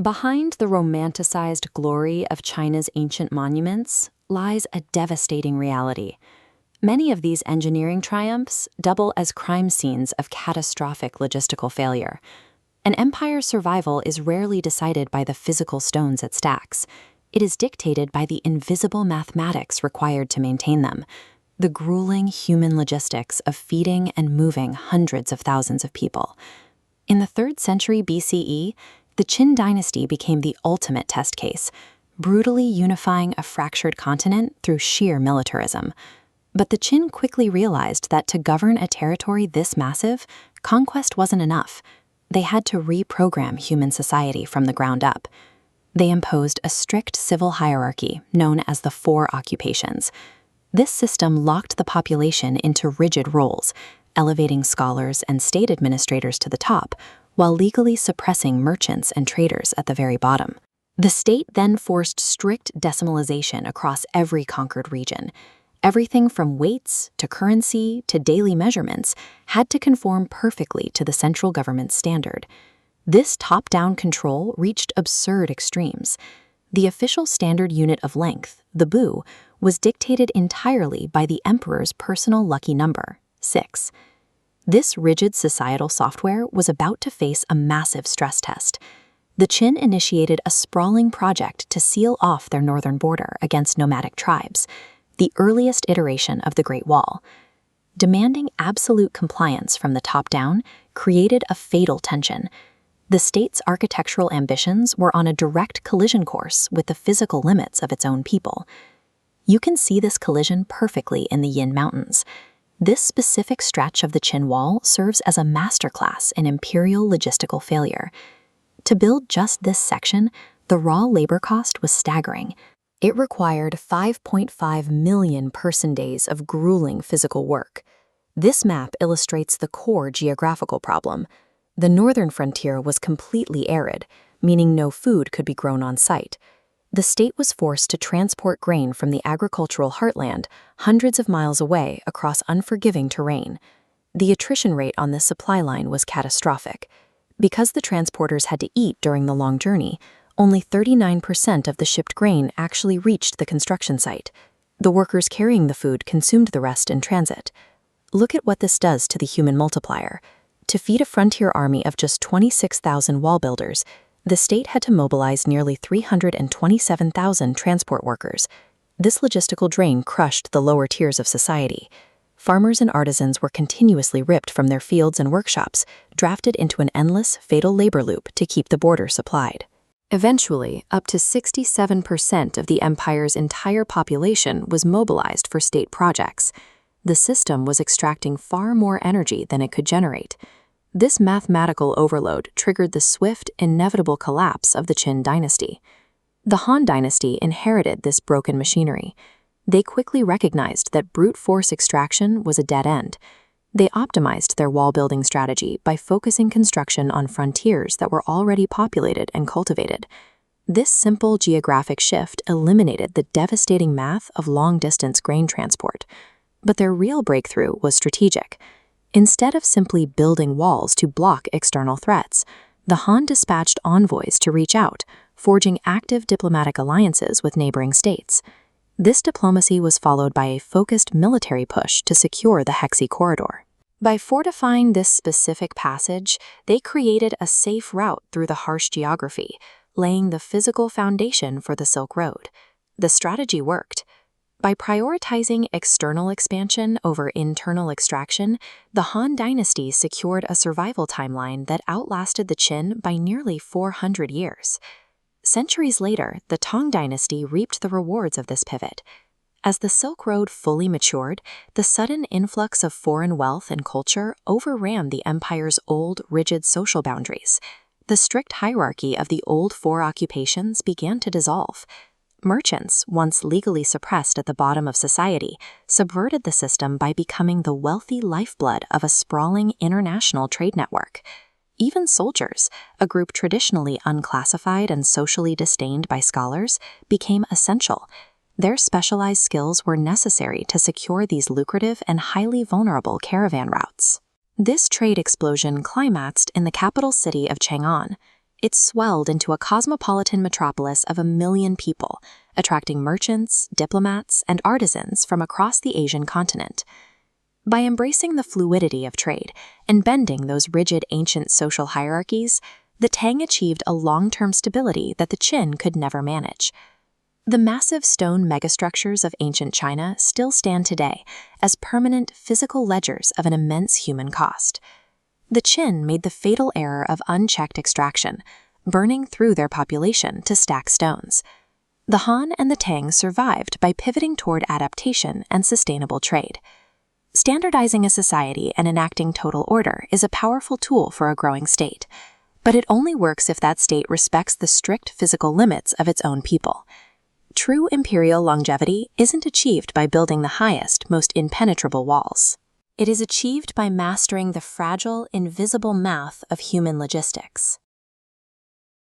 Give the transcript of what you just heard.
Behind the romanticized glory of China's ancient monuments lies a devastating reality. Many of these engineering triumphs double as crime scenes of catastrophic logistical failure. An empire's survival is rarely decided by the physical stones it stacks. It is dictated by the invisible mathematics required to maintain them, the grueling human logistics of feeding and moving hundreds of thousands of people. In the 3rd century BCE, the Qin Dynasty became the ultimate test case, brutally unifying a fractured continent through sheer militarism. But the Qin quickly realized that to govern a territory this massive, conquest wasn't enough. They had to reprogram human society from the ground up. They imposed a strict civil hierarchy known as the Four Occupations. This system locked the population into rigid roles, elevating scholars and state administrators to the top, while legally suppressing merchants and traders at the very bottom. The state then forced strict decimalization across every conquered region. Everything from weights to currency to daily measurements had to conform perfectly to the central government's standard. This top-down control reached absurd extremes. The official standard unit of length, the bu, was dictated entirely by the emperor's personal lucky number, 6. This rigid societal software was about to face a massive stress test. The Qin initiated a sprawling project to seal off their northern border against nomadic tribes, the earliest iteration of the Great Wall. Demanding absolute compliance from the top down created a fatal tension. The state's architectural ambitions were on a direct collision course with the physical limits of its own people. You can see this collision perfectly in the Yin Mountains. This specific stretch of the Qin Wall serves as a masterclass in imperial logistical failure. To build just this section, the raw labor cost was staggering. It required 5.5 million person-days of grueling physical work. This map illustrates the core geographical problem. The northern frontier was completely arid, meaning no food could be grown on site. The state was forced to transport grain from the agricultural heartland hundreds of miles away across unforgiving terrain. The attrition rate on this supply line was catastrophic. Because the transporters had to eat during the long journey, only 39% of the shipped grain actually reached the construction site. The workers carrying the food consumed the rest in transit. Look at what this does to the human multiplier. To feed a frontier army of just 26,000 wall builders, the state had to mobilize nearly 327,000 transport workers. This logistical drain crushed the lower tiers of society. Farmers and artisans were continuously ripped from their fields and workshops, drafted into an endless, fatal labor loop to keep the border supplied. Eventually, up to 67% of the empire's entire population was mobilized for state projects. The system was extracting far more energy than it could generate. This mathematical overload triggered the swift, inevitable collapse of the Qin Dynasty. The Han Dynasty inherited this broken machinery. They quickly recognized that brute force extraction was a dead end. They optimized their wall-building strategy by focusing construction on frontiers that were already populated and cultivated. This simple geographic shift eliminated the devastating math of long-distance grain transport. But their real breakthrough was strategic. Instead of simply building walls to block external threats, the Han dispatched envoys to reach out, forging active diplomatic alliances with neighboring states. This diplomacy was followed by a focused military push to secure the Hexi corridor. By fortifying this specific passage, they created a safe route through the harsh geography, laying the physical foundation for the Silk Road. The strategy worked. By prioritizing external expansion over internal extraction, the Han Dynasty secured a survival timeline that outlasted the Qin by nearly 400 years. Centuries later, the Tang Dynasty reaped the rewards of this pivot. As the Silk Road fully matured, the sudden influx of foreign wealth and culture overran the empire's old, rigid social boundaries. The strict hierarchy of the old four occupations began to dissolve. Merchants, once legally suppressed at the bottom of society, subverted the system by becoming the wealthy lifeblood of a sprawling international trade network. Even soldiers, a group traditionally unclassified and socially disdained by scholars, became essential. Their specialized skills were necessary to secure these lucrative and highly vulnerable caravan routes. This trade explosion climaxed in the capital city of Chang'an. It swelled into a cosmopolitan metropolis of 1 million people, attracting merchants, diplomats, and artisans from across the Asian continent. By embracing the fluidity of trade and bending those rigid ancient social hierarchies, the Tang achieved a long-term stability that the Qin could never manage. The massive stone megastructures of ancient China still stand today as permanent physical ledgers of an immense human cost. The Qin made the fatal error of unchecked extraction, burning through their population to stack stones. The Han and the Tang survived by pivoting toward adaptation and sustainable trade. Standardizing a society and enacting total order is a powerful tool for a growing state, but it only works if that state respects the strict physical limits of its own people. True imperial longevity isn't achieved by building the highest, most impenetrable walls. It is achieved by mastering the fragile, invisible math of human logistics.